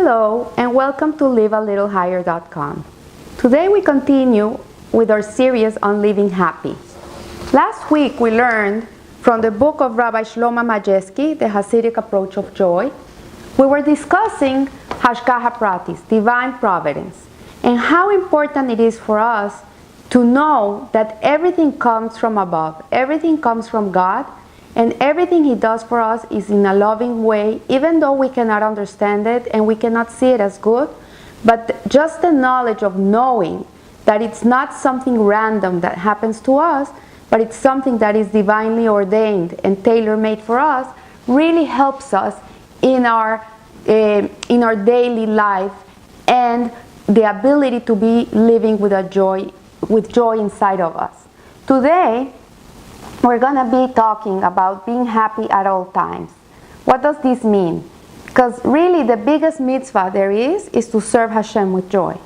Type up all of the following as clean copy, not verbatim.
Hello and welcome to livealittlehigher.com. Today we continue with our series on living happy. Last week we learned from the book of Rabbi Shlomo Majewski, The Hasidic Approach of Joy. We were discussing Hashgacha Pratis, divine providence, and how important it is for us to know that everything comes from above, everything comes from God, and everything He does for us is in a loving way, even though we cannot understand it and we cannot see it as good. But just the knowledge of knowing that it's not something random that happens to us, but it's something that is divinely ordained and tailor-made for us, really helps us in our daily life and the ability to be living with joy inside of us. Today, we're going to be talking about being happy at all times. What does this mean? Because really the biggest mitzvah there is to serve Hashem with joy.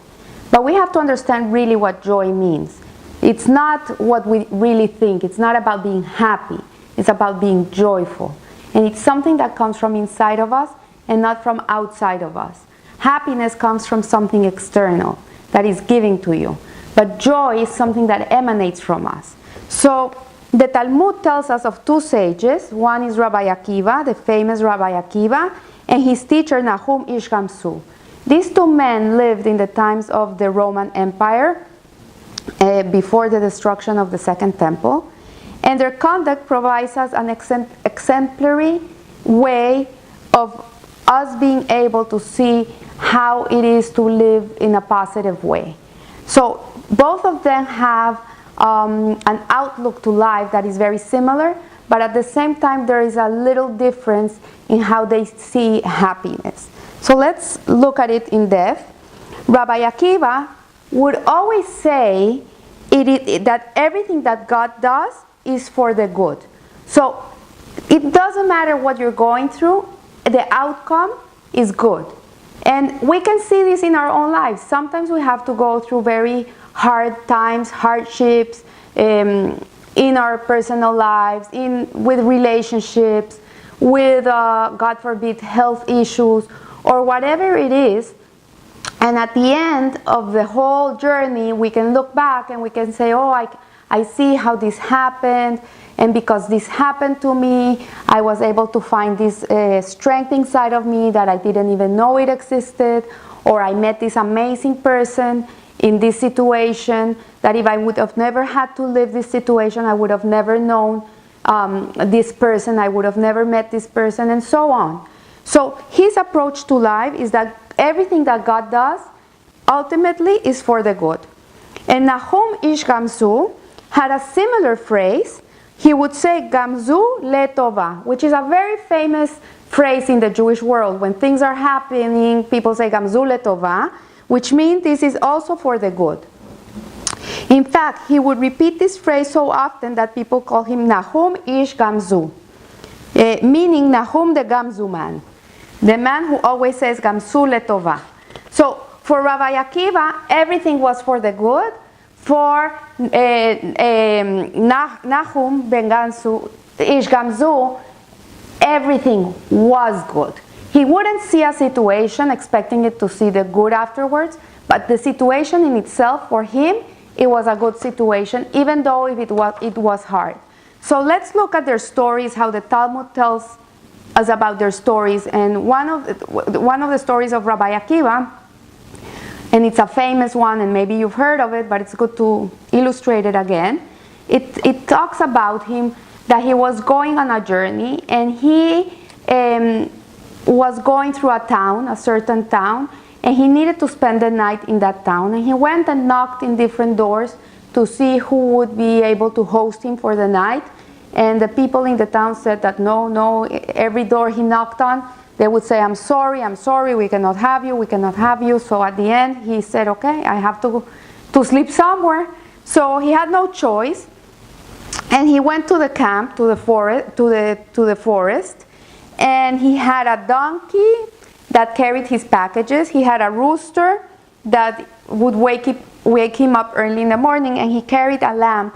But we have to understand really what joy means. It's not what we really think. It's not about being happy. It's about being joyful. And it's something that comes from inside of us and not from outside of us. Happiness comes from something external that is given to you. But joy is something that emanates from us. So the Talmud tells us of two sages. One is Rabbi Akiva, the famous Rabbi Akiva, and his teacher Nahum Ish Gamzu. These two men lived in the times of the Roman Empire, before the destruction of the Second Temple, and their conduct provides us an exemplary way of us being able to see how it is to live in a positive way. So both of them have an outlook to life that is very similar, but at the same time there is a little difference in how they see happiness. So let's look at it in depth. Rabbi Akiva would always say that everything that God does is for the good. So it doesn't matter what you're going through, the outcome is good. And we can see this in our own lives. Sometimes we have to go through very hard times, hardships, in our personal lives, with relationships, with, God forbid, health issues, or whatever it is. And at the end of the whole journey, we can look back and we can say, oh, I see how this happened, and because this happened to me, I was able to find this strength inside of me that I didn't even know it existed, or I met this amazing person in this situation that if I would have never had to live this situation, I would have never known this person, I would have never met this person, and so on. So his approach to life is that everything that God does ultimately is for the good. And Nahum Ish Gamzu had a similar phrase. He would say Gamzu Letova, which is a very famous phrase in the Jewish world. When things are happening, people say Gamzu Letova, which means this is also for the good. In fact, he would repeat this phrase so often that people call him Nahum Ish Gamzu, meaning Nahum the Gamzu man, the man who always says Gamzu Letova. So for Rabbi Akiva, everything was for the good. For Nahum ben Gamzu, Ish Gamzu, everything was good. He wouldn't see a situation expecting it to see the good afterwards, but the situation in itself, for him, it was a good situation, even though it was hard. So let's look at their stories, how the Talmud tells us about their stories. And one of the stories of Rabbi Akiva, and it's a famous one, and maybe you've heard of it, but it's good to illustrate it again. It talks about him that he was going on a journey, and he was going through a certain town, and he needed to spend the night in that town. And he went and knocked in different doors to see who would be able to host him for the night. And the people in the town said that no, every door he knocked on, they would say, I'm sorry, we cannot have you. So at the end, he said, okay, I have to sleep somewhere. So he had no choice. And he went to the camp, to the forest, and he had a donkey that carried his packages. He had a rooster that would wake him up early in the morning, and he carried a lamp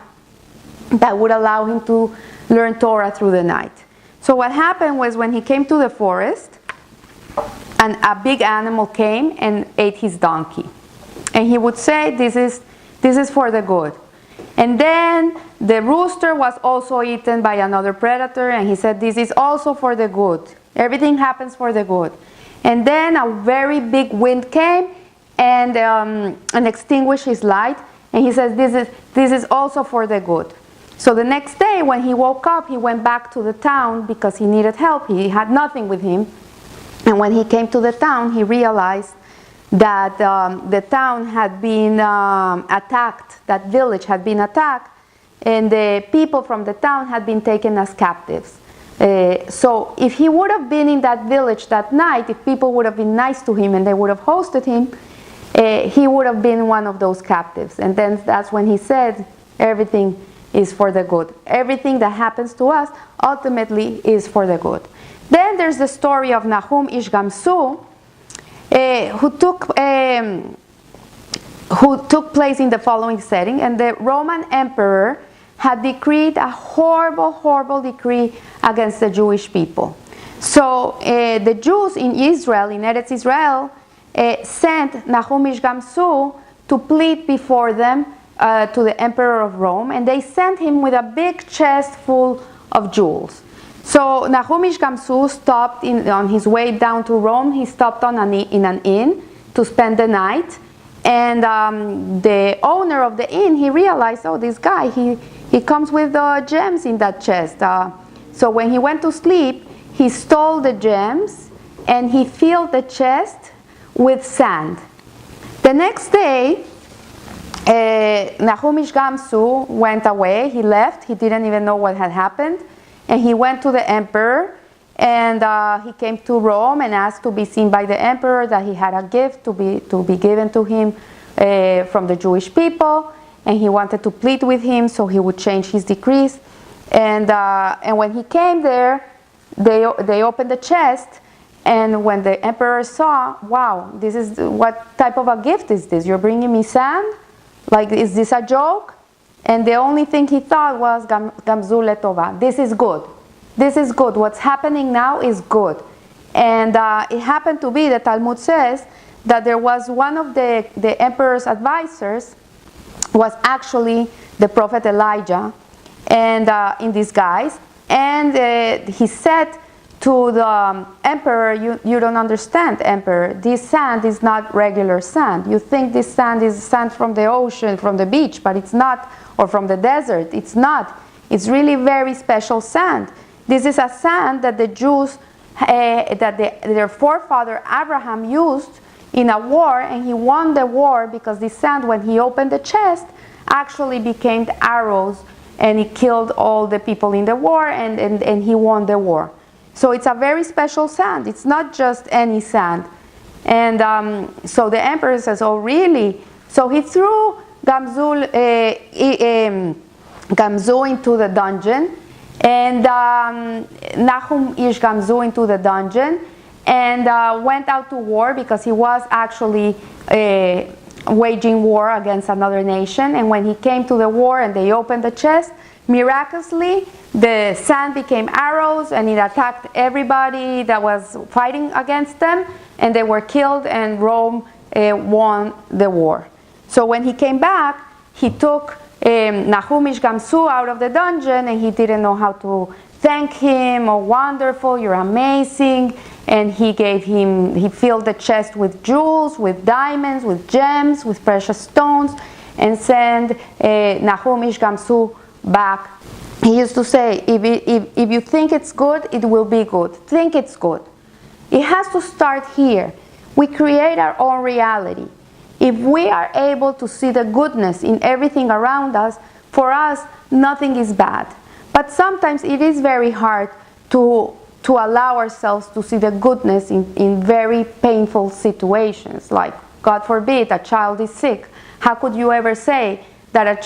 that would allow him to learn Torah through the night. So what happened was when he came to the forest, and a big animal came and ate his donkey. And he would say, this is for the good. And then the rooster was also eaten by another predator, and he said, this is also for the good. Everything happens for the good. And then a very big wind came and extinguished his light, and he says, this is also for the good. So the next day when he woke up, he went back to the town because he needed help. He had nothing with him. And when he came to the town, he realized that the town had been attacked, that village had been attacked, and the people from the town had been taken as captives. So if he would have been in that village that night, if people would have been nice to him and they would have hosted him, he would have been one of those captives. And then that's when he said, everything is for the good. Everything that happens to us ultimately is for the good. Then there's the story of Nahum Ish Gamsu, who took place in the following setting. And the Roman emperor had decreed a horrible, horrible decree against the Jewish people. So the Jews in Israel, in Eretz Israel, sent Nahum Ish Gamsu to plead before them to the emperor of Rome, and they sent him with a big chest full of jewels. So Nahum Ish Gamsu stopped on his way down to Rome. He stopped in an inn to spend the night, and the owner of the inn, he realized, oh, this guy, he comes with gems in that chest. So when he went to sleep, he stole the gems and he filled the chest with sand. The next day, Nahum Ish Gamsu went away. He left. He didn't even know what had happened. And he went to the emperor, and he came to Rome and asked to be seen by the emperor, that he had a gift to be given to him from the Jewish people, and he wanted to plead with him so he would change his decrees. And when he came there, they opened the chest, and when the emperor saw, wow, this is, what type of a gift is this? You're bringing me sand? Like, is this a joke? And the only thing he thought was, Gamzu letova. This is good. This is good. What's happening now is good. And it happened to be, the Talmud says, that there was one of the emperor's advisors was actually the prophet Elijah, and in disguise. And he said to the emperor, you don't understand, emperor. This sand is not regular sand. You think this sand is sand from the ocean, from the beach, but it's not, or from the desert. It's not. It's really very special sand. This is a sand that the Jews, their forefather Abraham used in a war, and he won the war because this sand, when he opened the chest, actually became arrows, and he killed all the people in the war, and he won the war. So it's a very special sand. It's not just any sand. And so the emperor says, oh, really? So he threw Gamzu into the dungeon, and Nahum Ish Gamzu into the dungeon, and went out to war because he was actually waging war against another nation. And when he came to the war and they opened the chest, miraculously, the sand became arrows, and it attacked everybody that was fighting against them, and they were killed, and Rome won the war. So when he came back, he took Nahum Ish Gamsu out of the dungeon, and he didn't know how to thank him. Oh, wonderful, you're amazing. And he filled the chest with jewels, with diamonds, with gems, with precious stones, and sent Nahum Ish Gamsu back. He used to say, if you think it's good, it will be good. Think it's good. It has to start here. We create our own reality. If we are able to see the goodness in everything around us, for us, nothing is bad. But sometimes it is very hard to allow ourselves to see the goodness in very painful situations. Like, God forbid, a child is sick. How could you ever say that a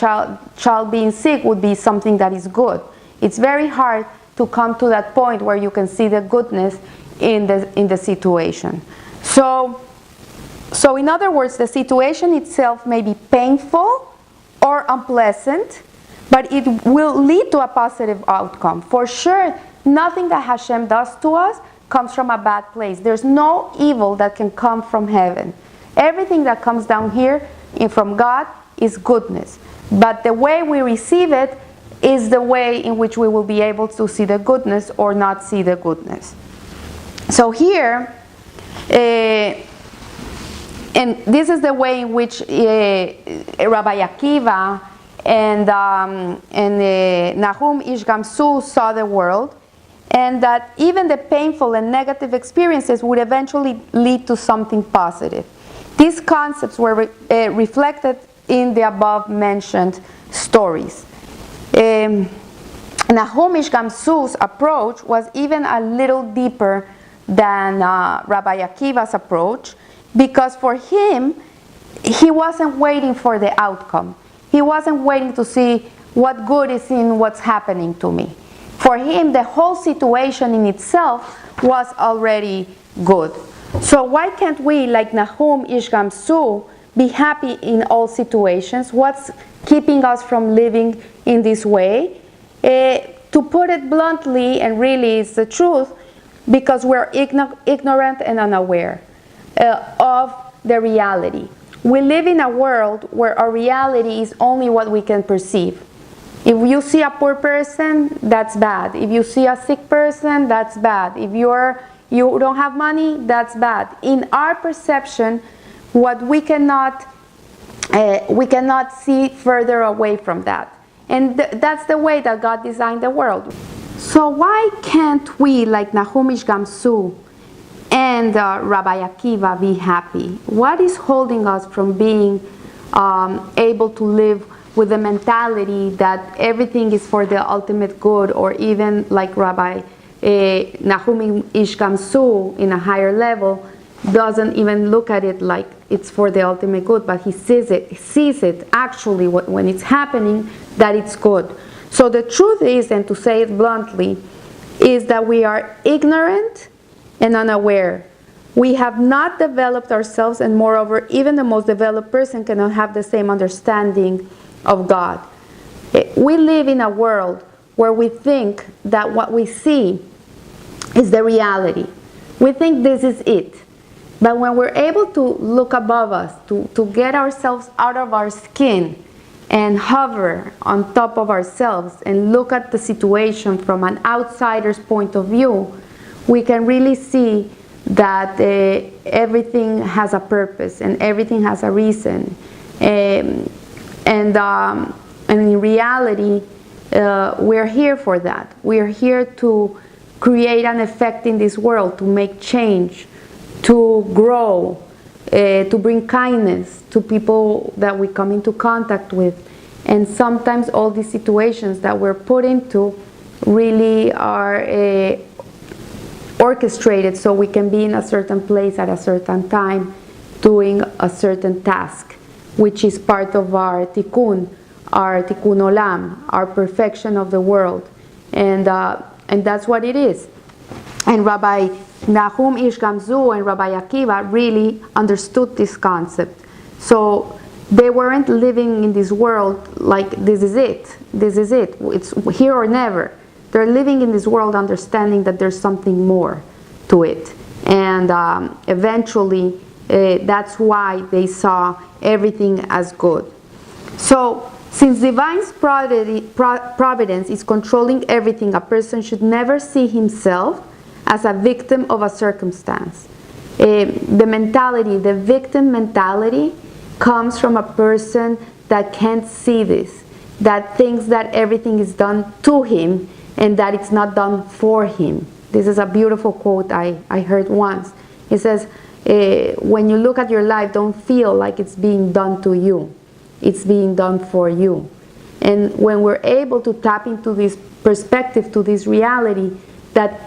child being sick would be something that is good? It's very hard to come to that point where you can see the goodness in the situation. So in other words, the situation itself may be painful or unpleasant, but it will lead to a positive outcome. For sure, nothing that Hashem does to us comes from a bad place. There's no evil that can come from heaven. Everything that comes down here from God is goodness. But the way we receive it is the way in which we will be able to see the goodness or not see the goodness. So here, and this is the way in which Rabbi Akiva and Nahum Ish Gamsu saw the world, and that even the painful and negative experiences would eventually lead to something positive. These concepts were reflected in the above mentioned stories. Nahum Ish Gamsu's approach was even a little deeper than Rabbi Akiva's approach, because for him, he wasn't waiting for the outcome. He wasn't waiting to see what good is in what's happening to me. For him, the whole situation in itself was already good. So why can't we, like Nahum Ish Gamsu, be happy in all situations? What's keeping us from living in this way? To put it bluntly, and really it's the truth, because we're ignorant and unaware of the reality. We live in a world where our reality is only what we can perceive. If you see a poor person, that's bad. If you see a sick person, that's bad. If you don't have money, that's bad. In our perception, what we cannot see further away from that. And that's the way that God designed the world. So why can't we, like Nahum Ish Gamsu and Rabbi Akiva, be happy? What is holding us from being able to live with the mentality that everything is for the ultimate good, or even like Rabbi Nahum Ish Gamsu in a higher level doesn't even look at it like it's for the ultimate good, but he sees it actually when it's happening, that it's good. So the truth is, and to say it bluntly, is that we are ignorant and unaware. We have not developed ourselves, and moreover, even the most developed person cannot have the same understanding of God. We live in a world where we think that what we see is the reality. We think this is it. But when we're able to look above us, to get ourselves out of our skin and hover on top of ourselves and look at the situation from an outsider's point of view, we can really see that everything has a purpose and everything has a reason. And in reality, we're here for that. We're here to create an effect in this world, to make change, to grow, to bring kindness to people that we come into contact with. And sometimes all these situations that we're put into really are orchestrated so we can be in a certain place at a certain time doing a certain task, which is part of our tikkun olam, our perfection of the world. And that's what it is. And Rabbi Nahum Ish Gamsu and Rabbi Akiva really understood this concept. So they weren't living in this world like this is it, it's here or never. They're living in this world understanding that there's something more to it. And eventually that's why they saw everything as good. So since divine providence is controlling everything, a person should never see himself as a victim of a circumstance. The victim mentality comes from a person that can't see this, that thinks that everything is done to him and that it's not done for him. This is a beautiful quote I heard once. It says, when you look at your life, don't feel like it's being done to you. It's being done for you. And when we're able to tap into this perspective, to this reality, that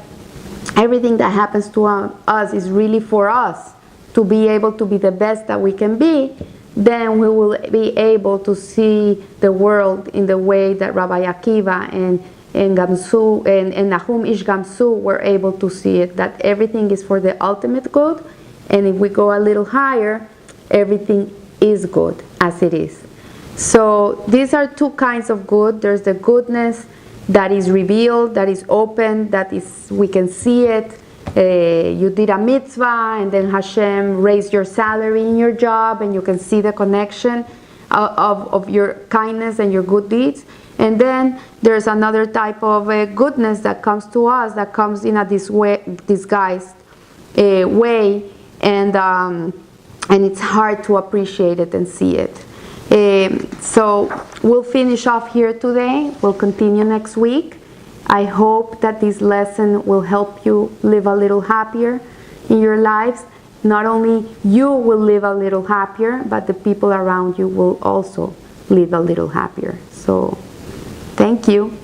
everything that happens to us is really for us to be able to be the best that we can be, then we will be able to see the world in the way that Rabbi Akiva and Gamsu and Nahum Ish Gamsu were able to see it, that everything is for the ultimate good, and if we go a little higher, everything is good as it is. So these are two kinds of good. There's the goodness that is revealed, that is open, that is we can see it, you did a mitzvah and then Hashem raised your salary in your job, and you can see the connection of your kindness and your good deeds. And then there's another type of goodness that comes to us, that comes in a disguised way, and it's hard to appreciate it and see it. So we'll finish off here today. We'll continue next week. I hope that this lesson will help you live a little happier in your lives. Not only you will live a little happier, but the people around you will also live a little happier. So thank you.